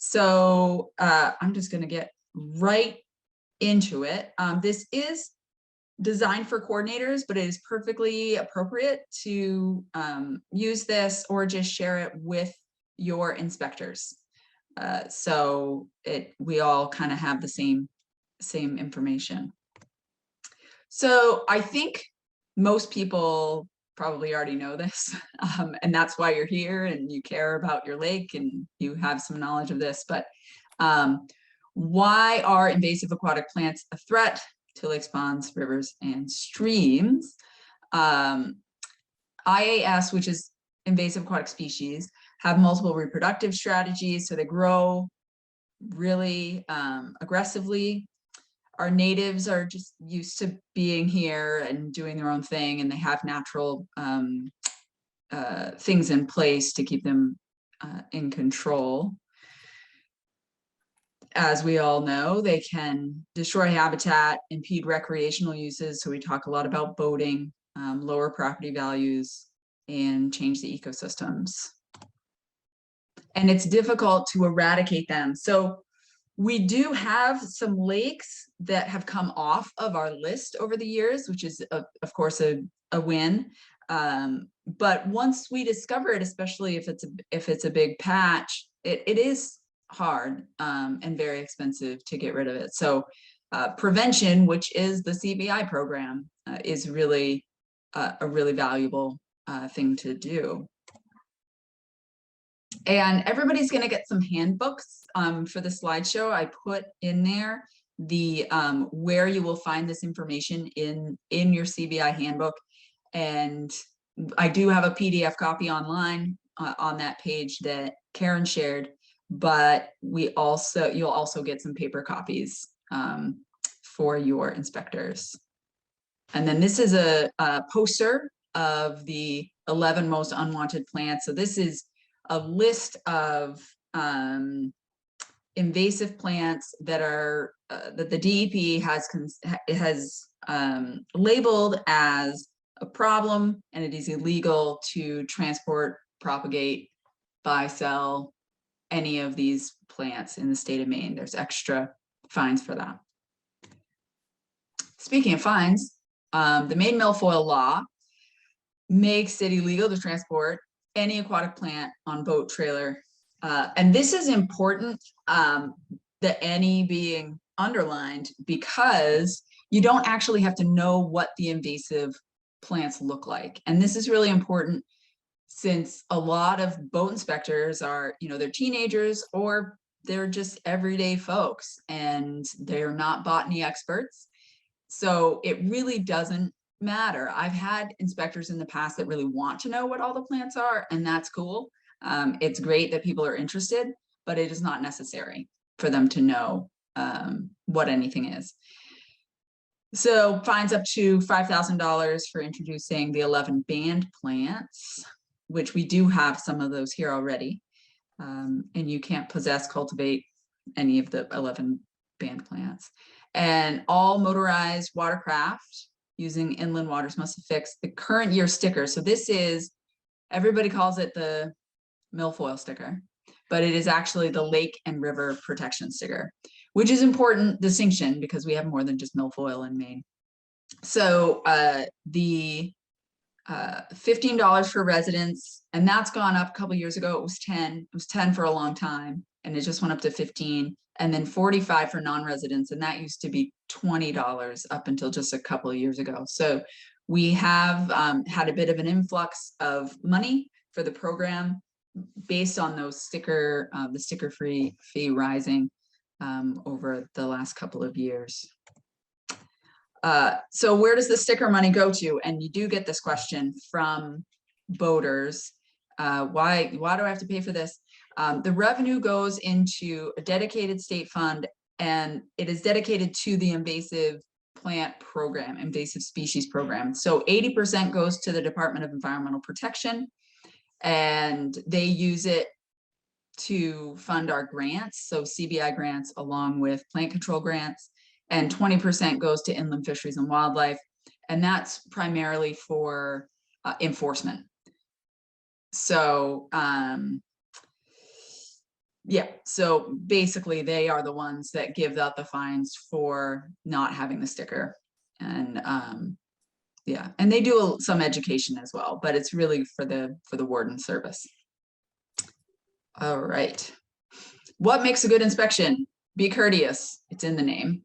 So I'm just going to get right into it. This is designed for coordinators, but it is perfectly appropriate to use this or just share it with your inspectors. So we all kind of have the same information. So I think most people probably already know this, and that's why you're here and you care about your lake and you have some knowledge of this. But why are invasive aquatic plants a threat to lakes, ponds, rivers, and streams? IAS, which is invasive aquatic species, have multiple reproductive strategies, so they grow really aggressively. Our natives are just used to being here and doing their own thing, and they have natural things in place to keep them in control. As we all know, they can destroy habitat, impede recreational uses. So we talk a lot about boating, lower property values, and change the ecosystems. And it's difficult to eradicate them. So we do have some lakes that have come off of our list over the years, which is, of course, a win. But once we discover it, especially if it's a big patch, it is hard and very expensive to get rid of it. So prevention, which is the CBI program, is really a really valuable thing to do. And everybody's going to get some handbooks for the slideshow. I put in there the where you will find this information in your CBI handbook. And I do have a PDF copy online on that page that Karen shared, but you'll also get some paper copies for your inspectors. And then this is a poster of the 11 most unwanted plants. So this is a list of invasive plants that are that the DEP has labeled as a problem, and it is illegal to transport, propagate, buy, sell any of these plants in the state of Maine. There's extra fines for that. Speaking of fines, the Maine Milfoil Law makes it illegal to transport any aquatic plant on boat, trailer. And this is important, the any being underlined, because you don't actually have to know what the invasive plants look like. And this is really important since a lot of boat inspectors are, they're teenagers or they're just everyday folks and they're not botany experts. So it really doesn't matter. I've had inspectors in the past that really want to know what all the plants are, and that's cool. It's great that people are interested, but it is not necessary for them to know what anything is. So fines up to $5,000 for introducing the 11 banned plants, which we do have some of those here already. And you can't possess, cultivate any of the 11 banned plants. And all motorized watercraft using inland waters must affix the current year sticker. So this is, everybody calls it the milfoil sticker, but it is actually the lake and river protection sticker, which is important distinction because we have more than just milfoil in Maine. So the $15 for residents, and that's gone up a couple years ago. It was 10. It was 10 for a long time, and it just went up to 15, and then 45 for non-residents, and that used to be $20 up until just a couple of years ago. So we have had a bit of an influx of money for the program based on those the sticker fee rising over the last couple of years. So where does the sticker money go to? And you do get this question from boaters. Why do I have to pay for this? The revenue goes into a dedicated state fund, and it is dedicated to the invasive plant program, invasive species program. So 80% goes to the Department of Environmental Protection, and they use it to fund our grants. So CBI grants along with plant control grants, and 20% goes to inland fisheries and wildlife. And that's primarily for enforcement. So Yeah, so basically they are the ones that give out the fines for not having the sticker. And yeah, and they do some education as well, but it's really for the warden service. All right. What makes a good inspection? Be courteous. It's in the name.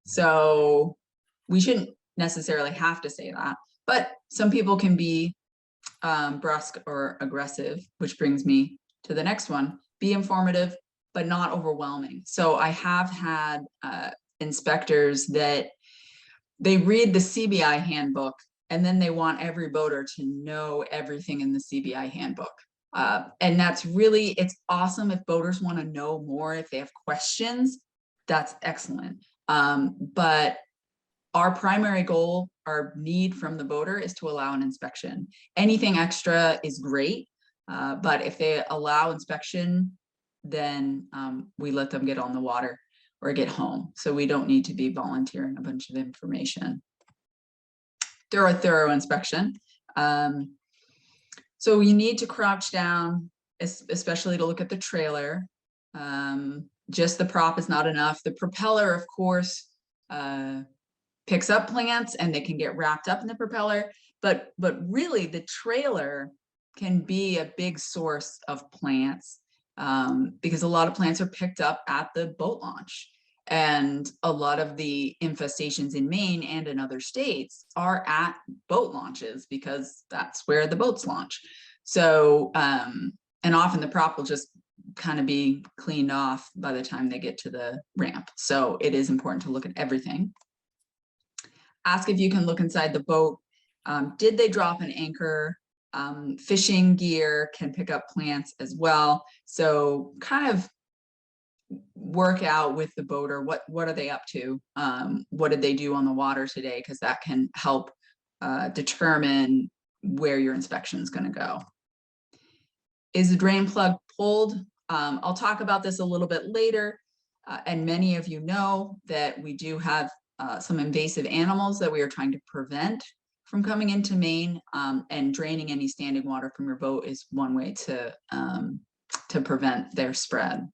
So we shouldn't necessarily have to say that, but some people can be brusque or aggressive, which brings me to the next one. Be informative, but not overwhelming. So I have had inspectors that they read the CBI handbook and then they want every boater to know everything in the CBI handbook. And that's really, it's awesome if boaters want to know more, if they have questions, that's excellent. But our primary goal, our need from the boater is to allow an inspection. Anything extra is great, but if they allow inspection, then we let them get on the water or get home. So we don't need to be volunteering a bunch of information. Thorough inspection. So you need to crouch down, especially to look at the trailer. Just the prop is not enough. The propeller, of course, picks up plants and they can get wrapped up in the propeller, but really the trailer can be a big source of plants because a lot of plants are picked up at the boat launch. And a lot of the infestations in Maine and in other states are at boat launches because that's where the boats launch. So, and often the prop will just kind of be cleaned off by the time they get to the ramp. So it is important to look at everything. Ask if you can look inside the boat. Did they drop an anchor? Fishing gear can pick up plants as well. So kind of work out with the boater, what are they up to? What did they do on the water today? Because that can help determine where your inspection is going to go. Is the drain plug pulled? I'll talk about this a little bit later. And many of you know that we do have some invasive animals that we are trying to prevent from coming into Maine, and draining any standing water from your boat is one way to prevent their spread.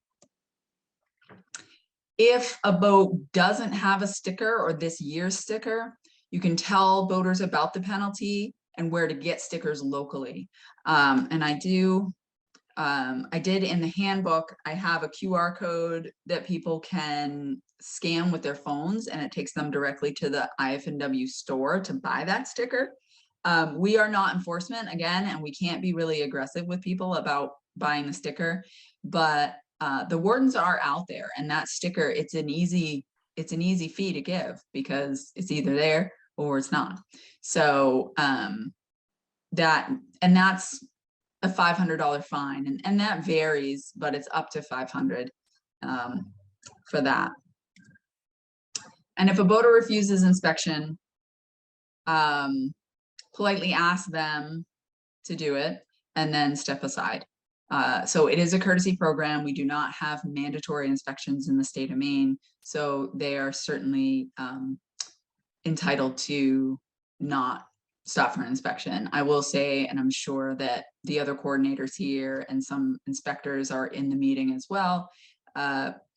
If a boat doesn't have a sticker or this year's sticker, you can tell boaters about the penalty and where to get stickers locally. And I did in the handbook, I have a QR code that people can scan with their phones and it takes them directly to the IF&W store to buy that sticker. We are not enforcement again, and we can't be really aggressive with people about buying the sticker, but the wardens are out there, and that sticker, it's an easy fee to give because it's either there or it's not. So that's a $500 fine, and that varies, but it's up to $500 for that. And if a boater refuses inspection, politely ask them to do it and then step aside. So it is a courtesy program. We do not have mandatory inspections in the state of Maine, so they are certainly entitled to not stop for an inspection. I will say, and I'm sure that the other coordinators here and some inspectors are in the meeting as well,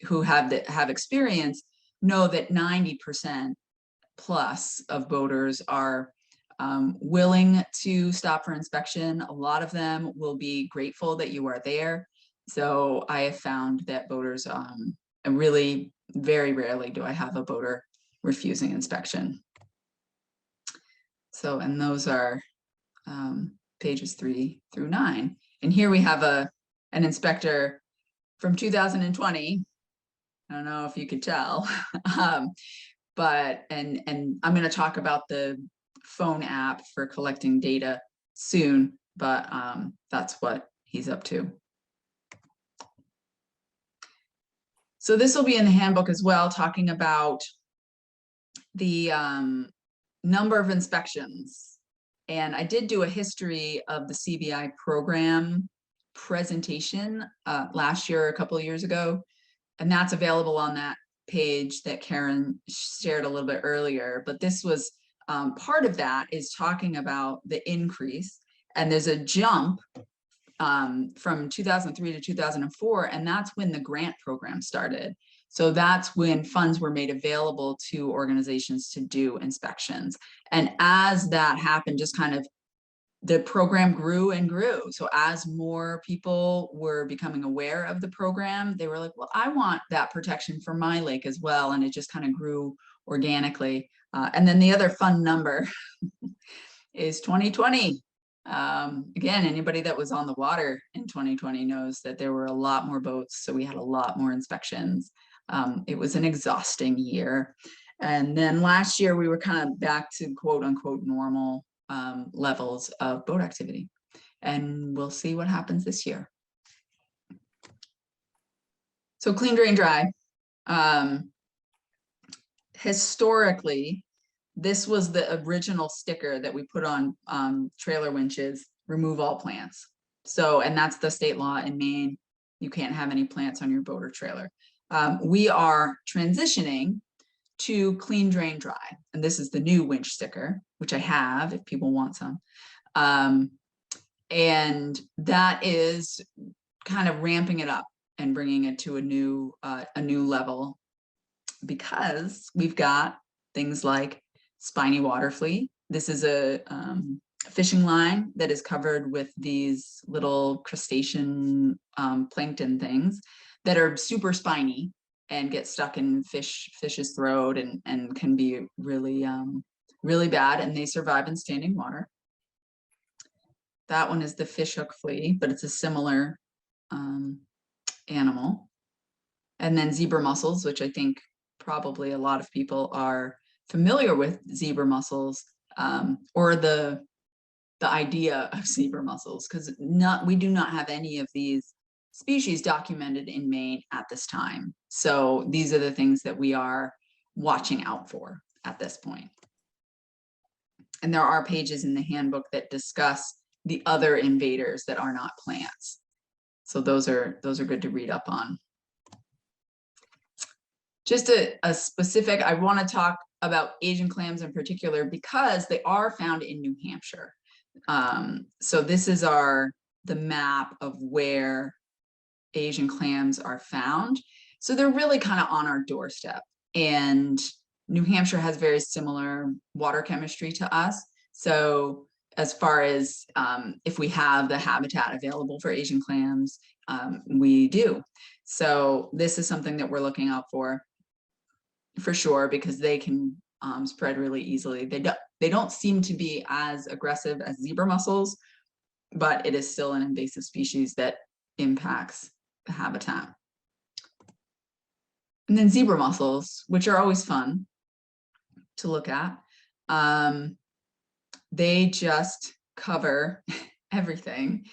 who have experience, know that 90% plus of boaters are willing to stop for inspection. A lot of them will be grateful that you are there. So I have found that boaters, really very rarely do I have a boater refusing inspection. So, and those are pages 3 through 9. And here we have an inspector from 2020. I don't know if you could tell, but and I'm going to talk about the phone app for collecting data soon, but that's what he's up to. So this will be in the handbook as well, talking about the number of inspections. And I did do a history of the CBI program presentation last year, a couple of years ago, and that's available on that page that Karen shared a little bit earlier. But this was part of that is talking about the increase, and there's a jump from 2003 to 2004, and that's when the grant program started. So that's when funds were made available to organizations to do inspections. And as that happened, just kind of the program grew and grew. So as more people were becoming aware of the program, they were like, well, I want that protection for my lake as well. And it just kind of grew organically. And then the other fun number is 2020. Again, anybody that was on the water in 2020 knows that there were a lot more boats. So we had a lot more inspections. It was an exhausting year. And then last year we were kind of back to quote unquote normal levels of boat activity. And we'll see what happens this year. So clean, drain, dry. Historically, this was the original sticker that we put on trailer winches, remove all plants. So, and that's the state law in Maine. You can't have any plants on your boat or trailer. We are transitioning to clean, drain, dry. And this is the new winch sticker, which I have if people want some. And that is kind of ramping it up and bringing it to a new level, because we've got things like spiny water flea. This is a fishing line that is covered with these little crustacean plankton things that are super spiny and get stuck in fish's throat and can be really, really bad, and they survive in standing water. That one is the fishhook flea, but it's a similar animal. And then zebra mussels, which I think probably a lot of people are familiar with zebra mussels, or the idea of zebra mussels, because we do not have any of these species documented in Maine at this time. So these are the things that we are watching out for at this point. And there are pages in the handbook that discuss the other invaders that are not plants. So those are good to read up on. Just a specific, I want to talk about Asian clams in particular because they are found in New Hampshire. So this is the map of where Asian clams are found. So they're really kind of on our doorstep. And New Hampshire has very similar water chemistry to us. So as far as if we have the habitat available for Asian clams, we do. So this is something that we're looking out for sure, because they can spread really easily. They don't seem to be as aggressive as zebra mussels, but it is still an invasive species that impacts the habitat. And then zebra mussels, which are always fun to look at. They just cover everything,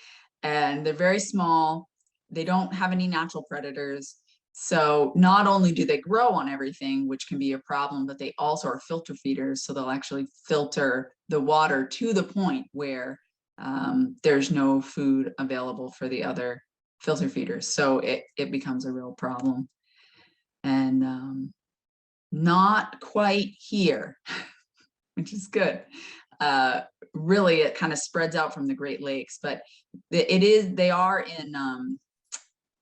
and they're very small. They don't have any natural predators. So not only do they grow on everything, which can be a problem, but they also are filter feeders. So they'll actually filter the water to the point where there's no food available for the other filter feeders. So it becomes a real problem. And not quite here, which is good. Really, it kind of spreads out from the Great Lakes, but they are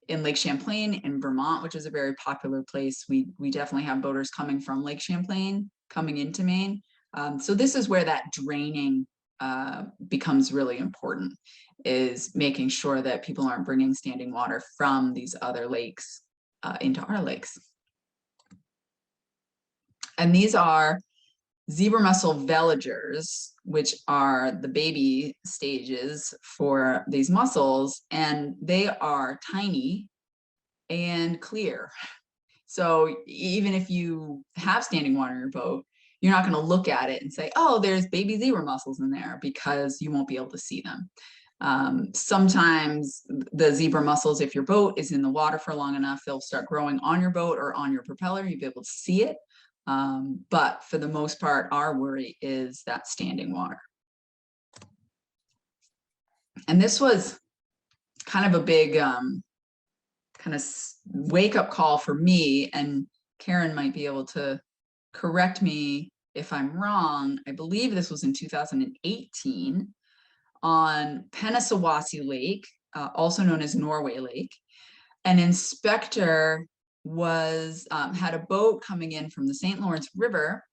in Lake Champlain in Vermont, which is a very popular place. We definitely have boaters coming from Lake Champlain coming into Maine. So this is where that draining becomes really important, is making sure that people aren't bringing standing water from these other lakes into our lakes. And these are zebra mussel veligers, which are the baby stages for these mussels, and they are tiny and clear. So even if you have standing water in your boat, you're not going to look at it and say, oh, there's baby zebra mussels in there, because you won't be able to see them. Sometimes the zebra mussels, if your boat is in the water for long enough, they'll start growing on your boat or on your propeller. You'll be able to see it. But for the most part, our worry is that standing water. And this was kind of a big kind of wake-up call for me, and Karen might be able to correct me if I'm wrong. I believe this was in 2018 on Pennsawassie Lake, also known as Norway Lake. An inspector was had a boat coming in from the St. Lawrence River,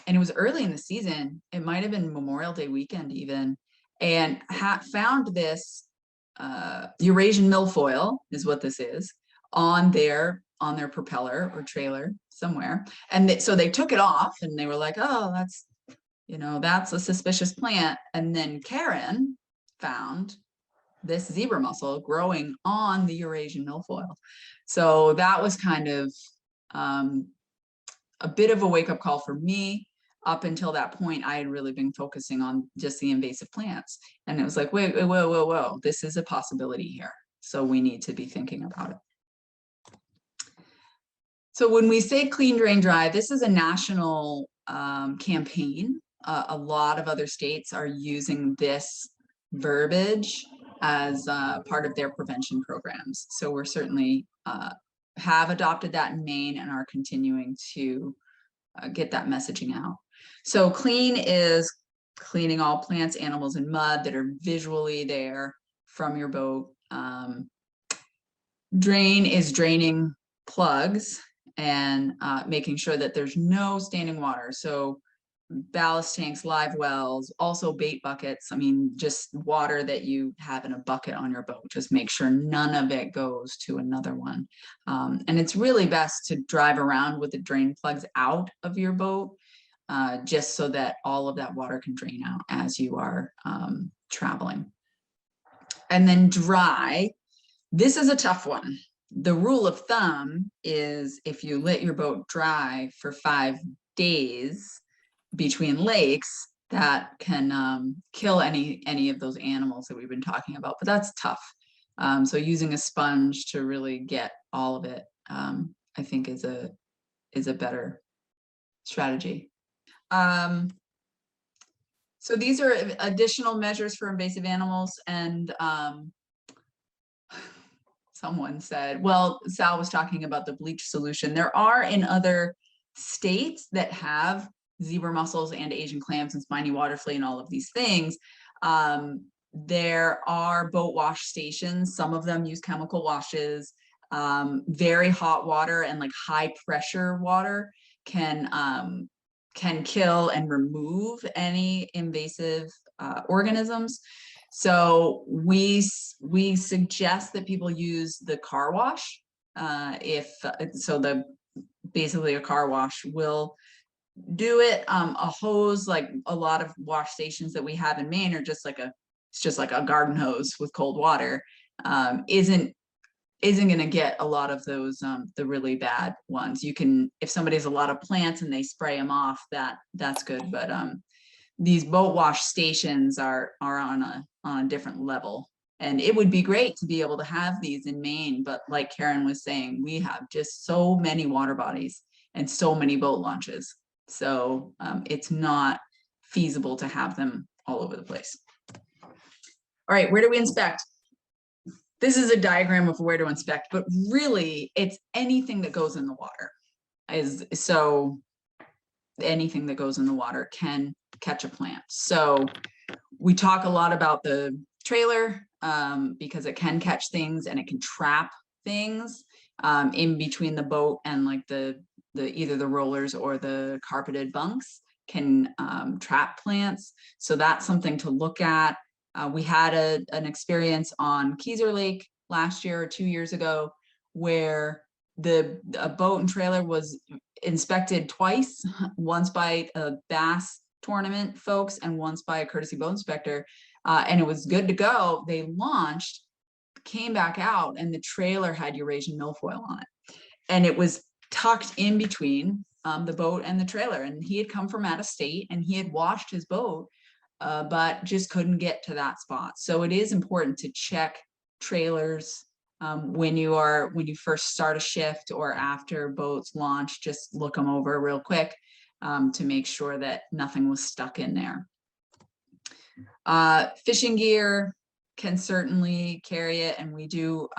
and it was early in the season. It might have been Memorial Day weekend even, and found this Eurasian milfoil is what this is on their propeller or trailer somewhere. And so they took it off and they were like, oh, that's, that's a suspicious plant. And then Karen found this zebra mussel growing on the Eurasian milfoil. So that was kind of a bit of a wake-up call for me. Up until that point, I had really been focusing on just the invasive plants. And it was like, wait, whoa, this is a possibility here. So we need to be thinking about it. So when we say clean, drain, dry, this is a national campaign. A lot of other states are using this verbiage as part of their prevention programs. So we're certainly have adopted that in Maine and are continuing to get that messaging out. So clean is cleaning all plants, animals, and mud that are visually there from your boat. Drain is draining plugs and making sure that there's no standing water. So ballast tanks, live wells, also bait buckets. I mean, just water that you have in a bucket on your boat. Just make sure none of it goes to another one. And it's really best to drive around with the drain plugs out of your boat, just so that all of that water can drain out as you are traveling. And then dry. This is a tough one. The rule of thumb is if you let your boat dry for 5 days between lakes, that can kill any of those animals that we've been talking about, but that's tough. So using a sponge to really get all of it, I think is a better strategy. So these are additional measures for invasive animals, and someone said, well, Sal was talking about the bleach solution. There are in other states that have zebra mussels and Asian clams and spiny water flea and all of these things. There are boat wash stations. Some of them use chemical washes. Very hot water and like high pressure water can kill and remove any invasive organisms. So we suggest that people use the car wash. Basically a car wash will do it. A hose, like a lot of wash stations that we have in Maine, are just like a garden hose with cold water. Isn't going to get a lot of those the really bad ones. You can, if somebody has a lot of plants and they spray them off, that's good. But these boat wash stations are on a different level. And it would be great to be able to have these in Maine, but like Karen was saying, we have just so many water bodies and so many boat launches. So it's not feasible to have them all over the place. All right, where do we inspect? This is a diagram of where to inspect, but really it's anything that goes in the water. So anything that goes in the water can catch a plant. So we talk a lot about the trailer because it can catch things and it can trap things in between the boat and like either the rollers or the carpeted bunks can trap plants. So that's something to look at. We had an experience on Keyser Lake last year or 2 years ago where a boat and trailer was inspected twice, once by a bass tournament folks and once by a courtesy boat inspector, and it was good to go. They launched, came back out, and the trailer had Eurasian milfoil on it, and it was tucked in between the boat and the trailer. And he had come from out of state and he had washed his boat, but just couldn't get to that spot. So it is important to check trailers when you first start a shift or after boats launch. Just look them over real quick to make sure that nothing was stuck in there. Fishing gear can certainly carry it, and we do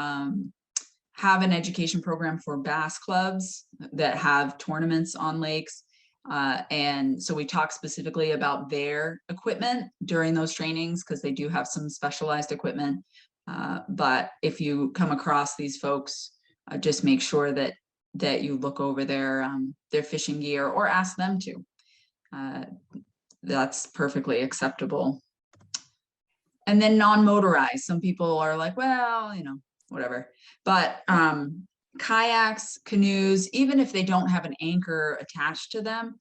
have an education program for bass clubs that have tournaments on lakes. And so we talk specifically about their equipment during those trainings because they do have some specialized equipment. But if you come across these folks, just make sure that you look over their fishing gear or ask them to. That's perfectly acceptable. And then non-motorized. Some people are like, well, you know, whatever. But kayaks, canoes, even if they don't have an anchor attached to them,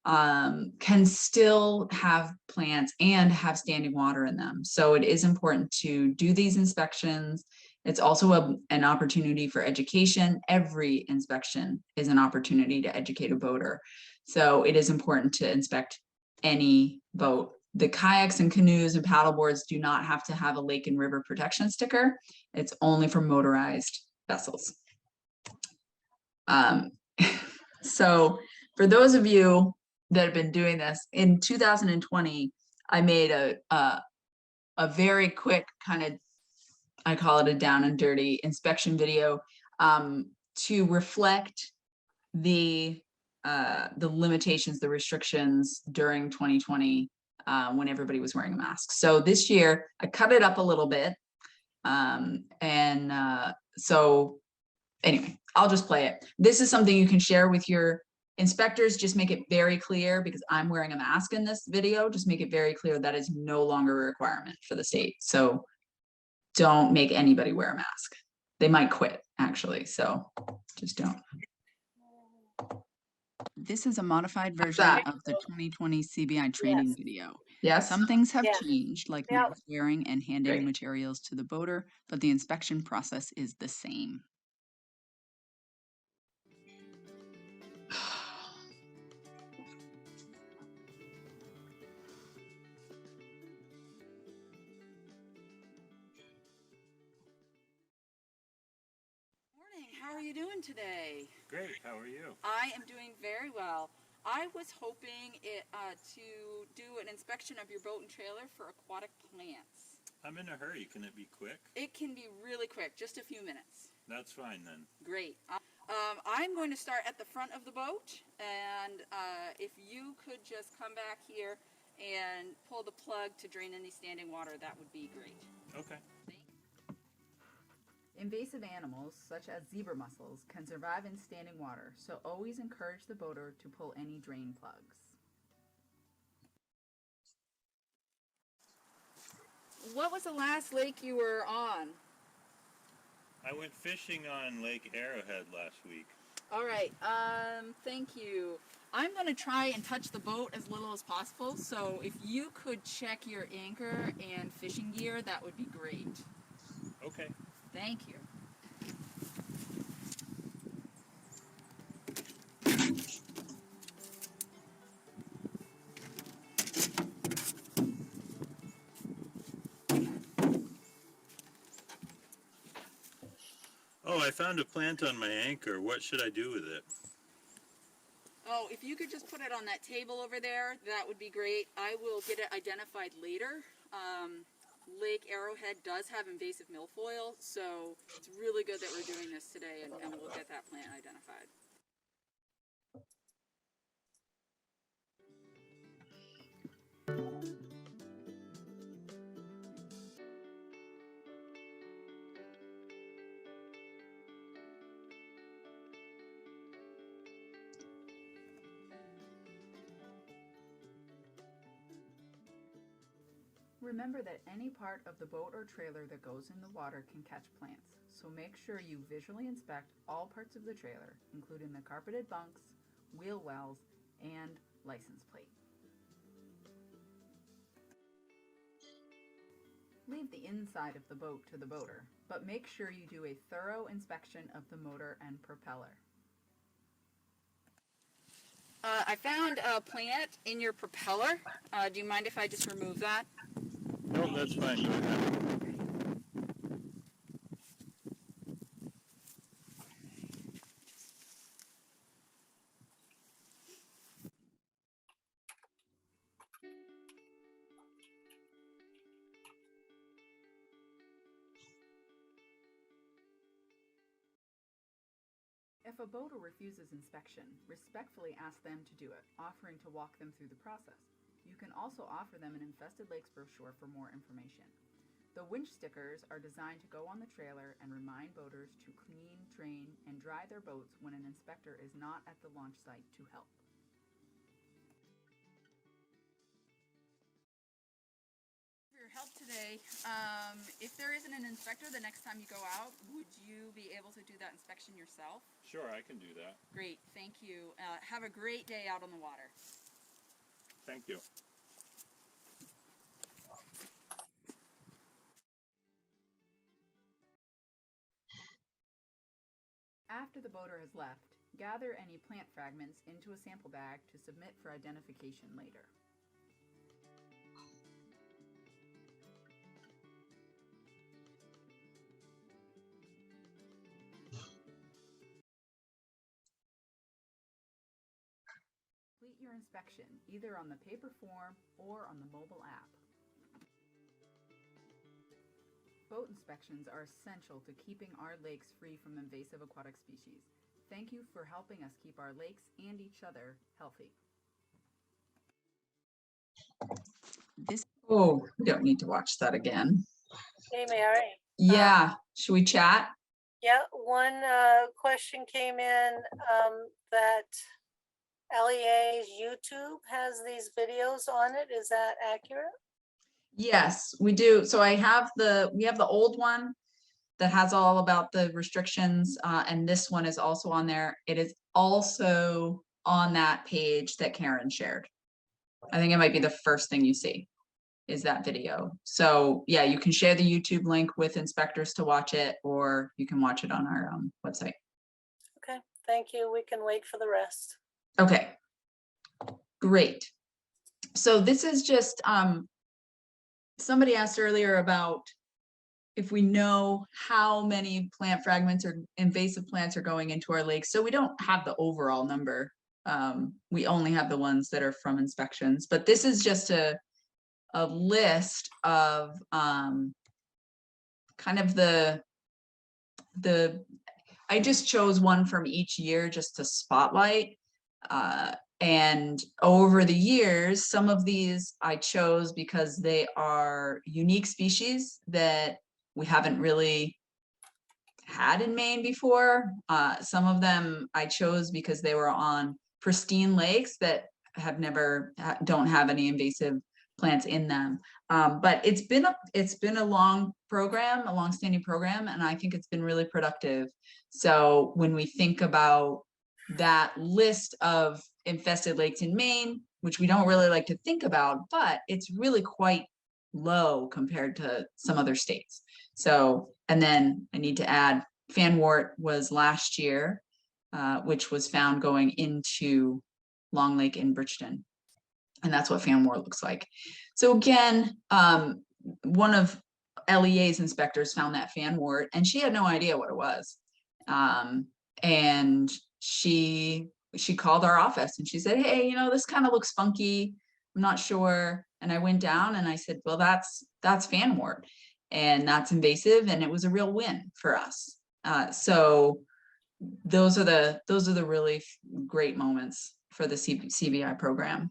can still have plants and have standing water in them. So it is important to do these inspections. It's also an opportunity for education. Every inspection is an opportunity to educate a boater. So it is important to inspect any boat. The kayaks and canoes and paddle boards do not have to have a lake and river protection sticker. It's only for motorized vessels. So for those of you that have been doing this, in 2020, I made a very quick kind of, I call it a down and dirty inspection video, to reflect the limitations, the restrictions during 2020 when everybody was wearing a mask. So this year I cut it up a little bit. So anyway, I'll just play it. This is something you can share with your inspectors. Just make it very clear, because I'm wearing a mask in this video, just make it very clear that is no longer a requirement for the state. So don't make anybody wear a mask. They might quit, actually, so just don't. This is a modified version of the 2020 CBI training video. Yes. Some things have changed, like mask wearing and handing materials to the boater, but the inspection process is the same. How are you doing today? Great, how are you? I am doing very well. I was hoping to do an inspection of your boat and trailer for aquatic plants. I'm in a hurry. Can it be quick? It can be really quick, just a few minutes. That's fine then. Great. I'm going to start at the front of the boat, and if you could just come back here and pull the plug to drain any standing water, that would be great. Okay. Invasive animals, such as zebra mussels, can survive in standing water, so always encourage the boater to pull any drain plugs. What was the last lake you were on? I went fishing on Lake Arrowhead last week. All right, thank you. I'm going to try and touch the boat as little as possible, so if you could check your anchor and fishing gear, that would be great. Okay. Thank you. Oh, I found a plant on my anchor. What should I do with it? Oh, if you could just put it on that table over there, that would be great. I will get it identified later. Lake Arrowhead does have invasive milfoil, so it's really good that we're doing this today, and we'll get that plant identified. Remember that any part of the boat or trailer that goes in the water can catch plants, so make sure you visually inspect all parts of the trailer, including the carpeted bunks, wheel wells, and license plate. Leave the inside of the boat to the boater, but make sure you do a thorough inspection of the motor and propeller. I found a plant in your propeller. Do you mind if I just remove that? No, that's fine. Go ahead. If a boater refuses inspection, respectfully ask them to do it, offering to walk them through the process. You can also offer them an Infested Lakes brochure for more information. The winch stickers are designed to go on the trailer and remind boaters to clean, drain, and dry their boats when an inspector is not at the launch site to help. For your help today. If there isn't an inspector the next time you go out, would you be able to do that inspection yourself? Sure, I can do that. Great, thank you. Have a great day out on the water. Thank you. After the boater has left, gather any plant fragments into a sample bag to submit for identification later. Complete your inspection either on the paper form or on the mobile app. Boat inspections are essential to keeping our lakes free from invasive aquatic species. Thank you for helping us keep our lakes and each other healthy. Oh, we don't need to watch that again. Hey, Mary. Yeah, should we chat? Yeah, one question came in that LEA's YouTube has these videos on it. Is that accurate? Yes, we do. So we have the old one that has all about the restrictions, and this one is also on there. It is also on that page that Karen shared. I think it might be the first thing you see is that video. So yeah, you can share the YouTube link with inspectors to watch it, or you can watch it on our website. Okay, thank you. We can wait for the rest. Okay, great. So this is just, somebody asked earlier about if we know how many plant fragments or invasive plants are going into our lakes. So we don't have the overall number. We only have the ones that are from inspections, but this is just a list of kind of the I just chose one from each year just to spotlight. And over the years, some of these I chose because they are unique species that we haven't really had in Maine before. Some of them I chose because they were on pristine lakes that have don't have any invasive plants in them. But it's been a long program, a long-standing program, and I think it's been really productive. So when we think about that list of infested lakes in Maine, which we don't really like to think about, but it's really quite low compared to some other states. So, and then I need to add, fanwort was last year, which was found going into Long Lake in Bridgeton. And that's what fanwort looks like. So again, one of LEA's inspectors found that fanwort and she had no idea what it was. And she called our office and she said, hey, this kind of looks funky. I'm not sure. And I went down and I said, well, that's fanwort and that's invasive. And it was a real win for us. So those are the really great moments for the CBI program.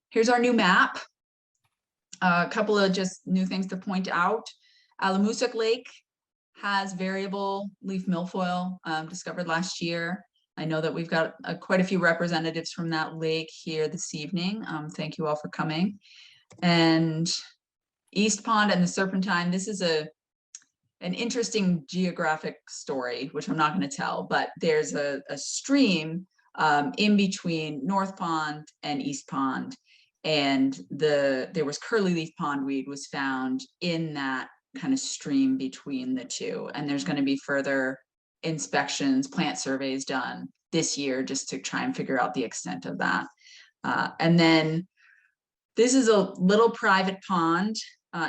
Here's our new map. A couple of just new things to point out. Alamoosic Lake has variable leaf milfoil discovered last year. I know that we've got quite a few representatives from that lake here this evening. Thank you all for coming. And East Pond and the Serpentine, this is an interesting geographic story, which I'm not going to tell, but there's a stream in between North Pond and East Pond. And there was curly leaf pondweed was found in that kind of stream between the two. And there's going to be further inspections, plant surveys done this year just to try and figure out the extent of that. And then this is a little private pond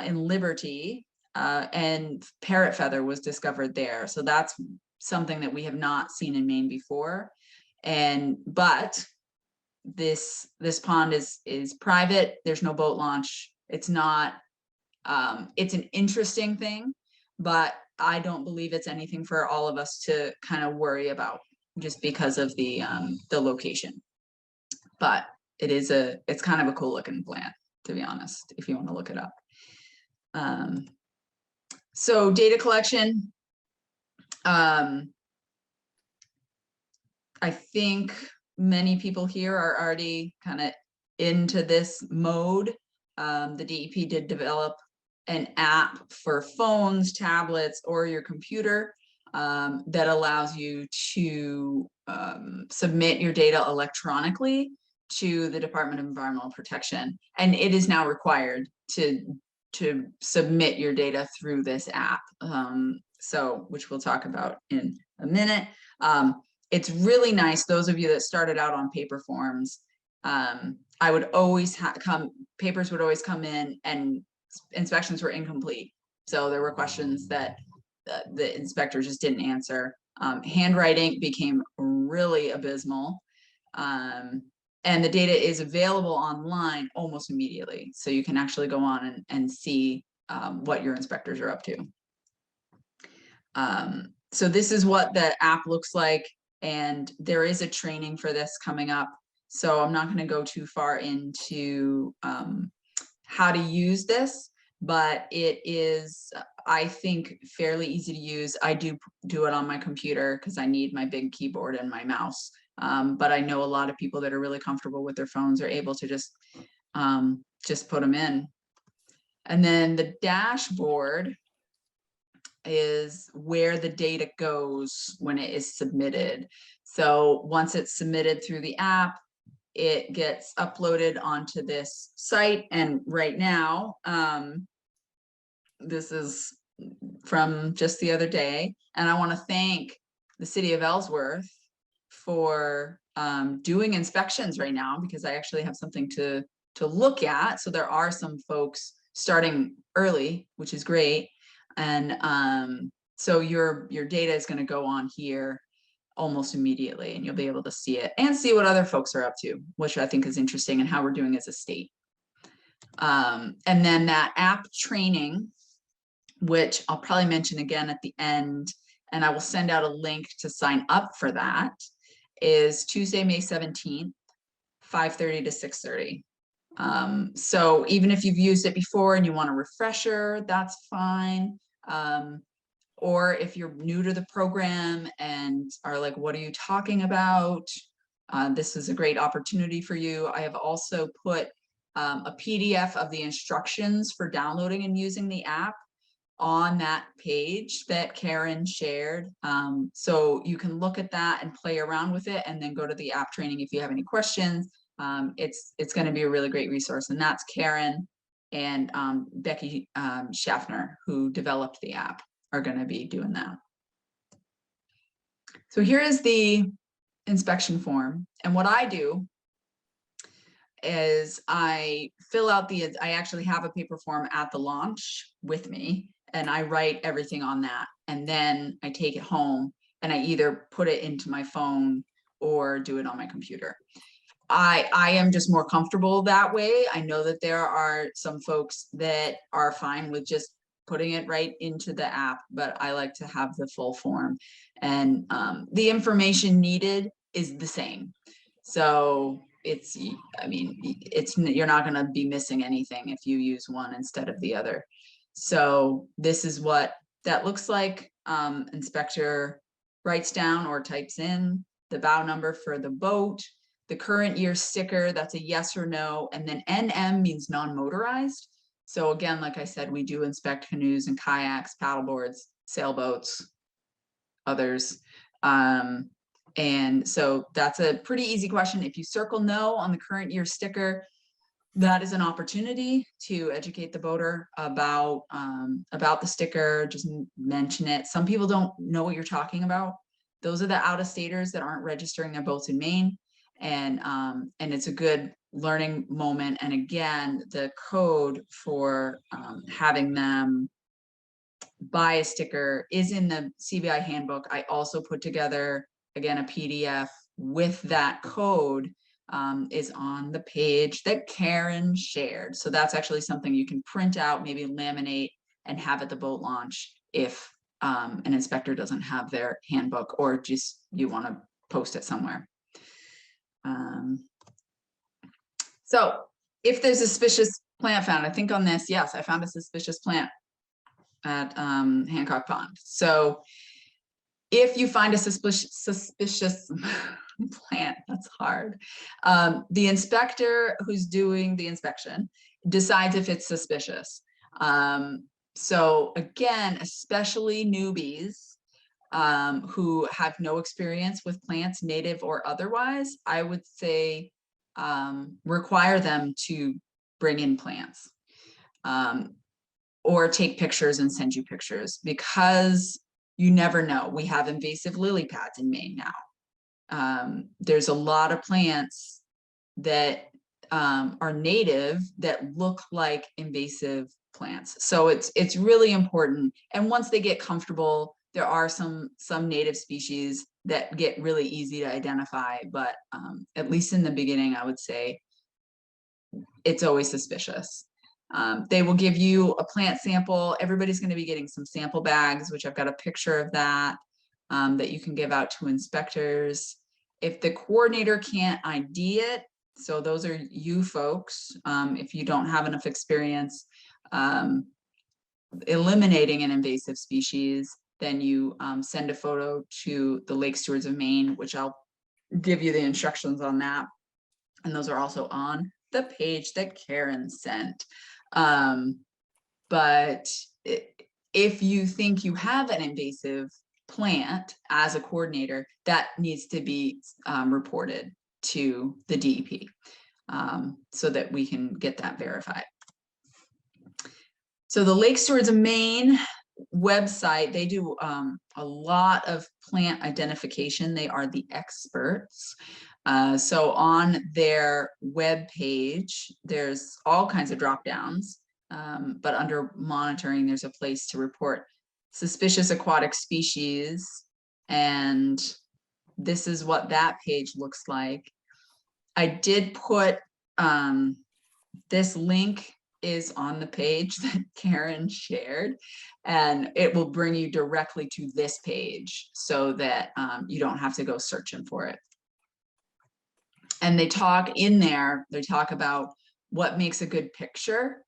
in Liberty, and parrot feather was discovered there. So that's something that we have not seen in Maine before. But this pond is private. There's no boat launch. It's not, it's an interesting thing, but I don't believe it's anything for all of us to kind of worry about just because of the location. But it's kind of a cool looking plant, to be honest, if you want to look it up. So data collection, I think many people here are already kind of into this mode. The DEP did develop an app for phones, tablets, or your computer that allows you to submit your data electronically to the Department of Environmental Protection. And it is now required to submit your data through this app. So, which we'll talk about in a minute. It's really nice, those of you that started out on paper forms, I would always papers would always come in and inspections were incomplete. So there were questions that the inspector just didn't answer. Handwriting became really abysmal. And the data is available online almost immediately. So you can actually go on and see what your inspectors are up to. So this is what the app looks like. And there is a training for this coming up. So I'm not going to go too far into how to use this, but it is, I think, fairly easy to use. I do it on my computer because I need my big keyboard and my mouse. But I know a lot of people that are really comfortable with their phones are able to just put them in. And then the dashboard is where the data goes when it is submitted. So once it's submitted through the app, it gets uploaded onto this site. And right now, this is from just the other day. And I want to thank the city of Ellsworth for doing inspections right now, because I actually have something to look at. So there are some folks starting early, which is great. And so your data is going to go on here almost immediately, and you'll be able to see it and see what other folks are up to, which I think is interesting, and how we're doing as a state. And then that app training, which I'll probably mention again at the end, and I will send out a link to sign up for that, is Tuesday, May 17th, 5:30 to 6:30. So even if you've used it before and you want a refresher, that's fine. Or if you're new to the program and are like, what are you talking about? This is a great opportunity for you. I have also put a PDF of the instructions for downloading and using the app on that page that Karen shared. So you can look at that and play around with it, and then go to the app training if you have any questions. It's going to be a really great resource, and that's Karen and Becky Schaffner, who developed the app, are going to be doing that. So here is the inspection form, and what I do is I fill out I actually have a paper form at the launch with me, and I write everything on that, and then I take it home and I either put it into my phone or do it on my computer. I am just more comfortable that way. I know that there are some folks that are fine with just putting it right into the app, but I like to have the full form, and the information needed is the same. So it's, I mean, you're not going to be missing anything if you use one instead of the other. So this is what that looks like. Inspector writes down or types in the bow number for the boat, the current year sticker, that's a yes or no, and then NM means non-motorized. So again, like I said, we do inspect canoes and kayaks, paddleboards, sailboats, others. And so that's a pretty easy question. If you circle no on the current year sticker, that is an opportunity to educate the boater about the sticker. Just mention it. Some people don't know what you're talking about. Those are the out-of-staters that aren't registering their boats in Maine. And it's a good learning moment. And again, the code for having them buy a sticker is in the CBI handbook. I also put together, again, a PDF with that code, is on the page that Karen shared. So that's actually something you can print out, maybe laminate, and have at the boat launch if an inspector doesn't have their handbook, or just you want to post it somewhere. So if there's a suspicious plant found, I think on this, yes, I found a suspicious plant at Hancock Pond. So if you find a suspicious plant, that's hard. The inspector who's doing the inspection decides if it's suspicious. So again, especially newbies who have no experience with plants, native or otherwise, I would say require them to bring in plants or take pictures and send you pictures, because you never know. We have invasive lily pads in Maine now. There's a lot of plants that are native that look like invasive plants. So it's really important. And once they get comfortable, there are some native species that get really easy to identify, but at least in the beginning, I would say it's always suspicious. They will give you a plant sample. Everybody's going to be getting some sample bags, which I've got a picture of that, that you can give out to inspectors. If the coordinator can't ID it, so those are you folks, if you don't have enough experience eliminating an invasive species, then you send a photo to the Lake Stewards of Maine, which I'll give you the instructions on that. And those are also on the page that Karen sent. But if you think you have an invasive plant as a coordinator, that needs to be reported to the DEP so that we can get that verified. So the Lake Stewards of Maine website, they do a lot of plant identification. They are the experts. So on their web page, there's all kinds of drop downs, but under monitoring, there's a place to report suspicious aquatic species. And this is what that page looks like. I did put, this link is on the page that Karen shared, and it will bring you directly to this page so that you don't have to go searching for it. And they talk in there, they talk about what makes a good picture.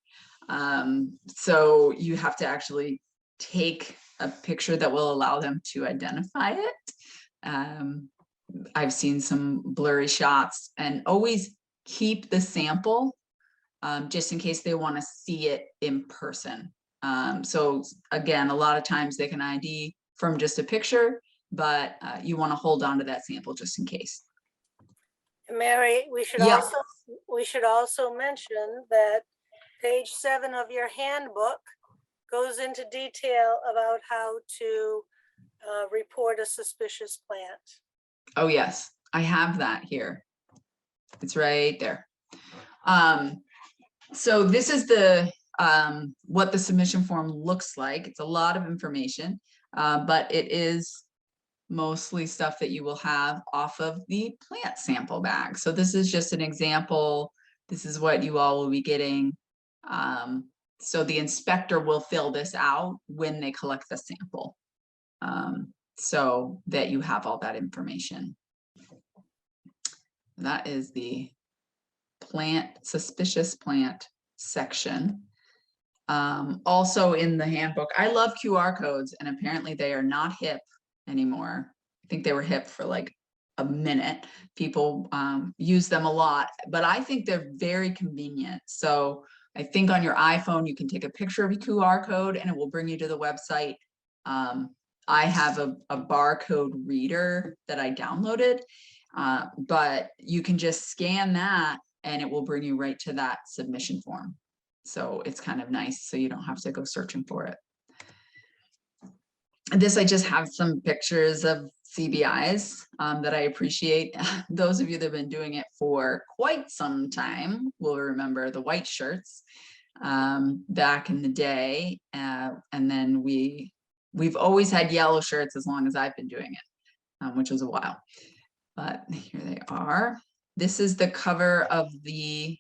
So you have to actually take a picture that will allow them to identify it. I've seen some blurry shots, and always keep the sample just in case they want to see it in person. So again, a lot of times they can ID from just a picture, but you want to hold on to that sample just in case. Mary, we should also mention that page 7 of your handbook goes into detail about how to report a suspicious plant. Oh yes, I have that here. It's right there. So this is the what the submission form looks like. It's a lot of information, but it is mostly stuff that you will have off of the plant sample bag. So this is just an example. This is what you all will be getting. So the inspector will fill this out when they collect the sample, so that you have all that information. That is the suspicious plant section. Also in the handbook, I love QR codes, and apparently they are not hip anymore. I think they were hip for like a minute. People use them a lot, but I think they're very convenient. So I think on your iPhone, you can take a picture of a QR code and it will bring you to the website. I have a barcode reader that I downloaded, but you can just scan that and it will bring you right to that submission form. So it's kind of nice, so you don't have to go searching for it. And this, I just have some pictures of CBIs that I appreciate. Those of you that have been doing it for quite some time will remember the white shirts back in the day. And then we've always had yellow shirts as long as I've been doing it, which was a while. But here they are. This is the cover of the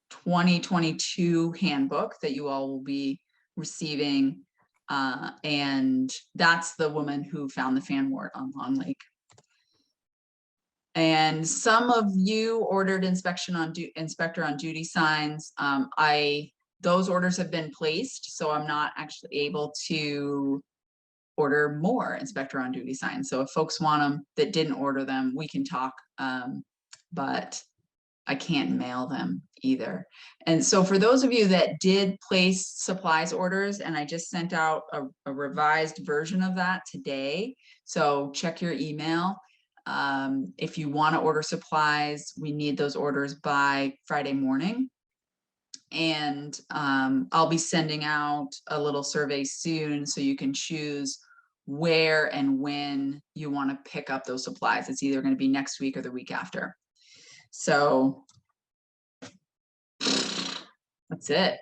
2022 handbook that you all will be receiving. And that's the woman who found the fanwort on Long Lake. And some of you ordered inspector on duty signs. Those orders have been placed, so I'm not actually able to order more inspector on duty signs. So if folks want them that didn't order them, we can talk, but I can't mail them either. And so for those of you that did place supplies orders, and I just sent out a revised version of that today, so check your email. If you want to order supplies, we need those orders by Friday morning. And I'll be sending out a little survey soon so you can choose where and when you want to pick up those supplies. It's either going to be next week or the week after. So that's it.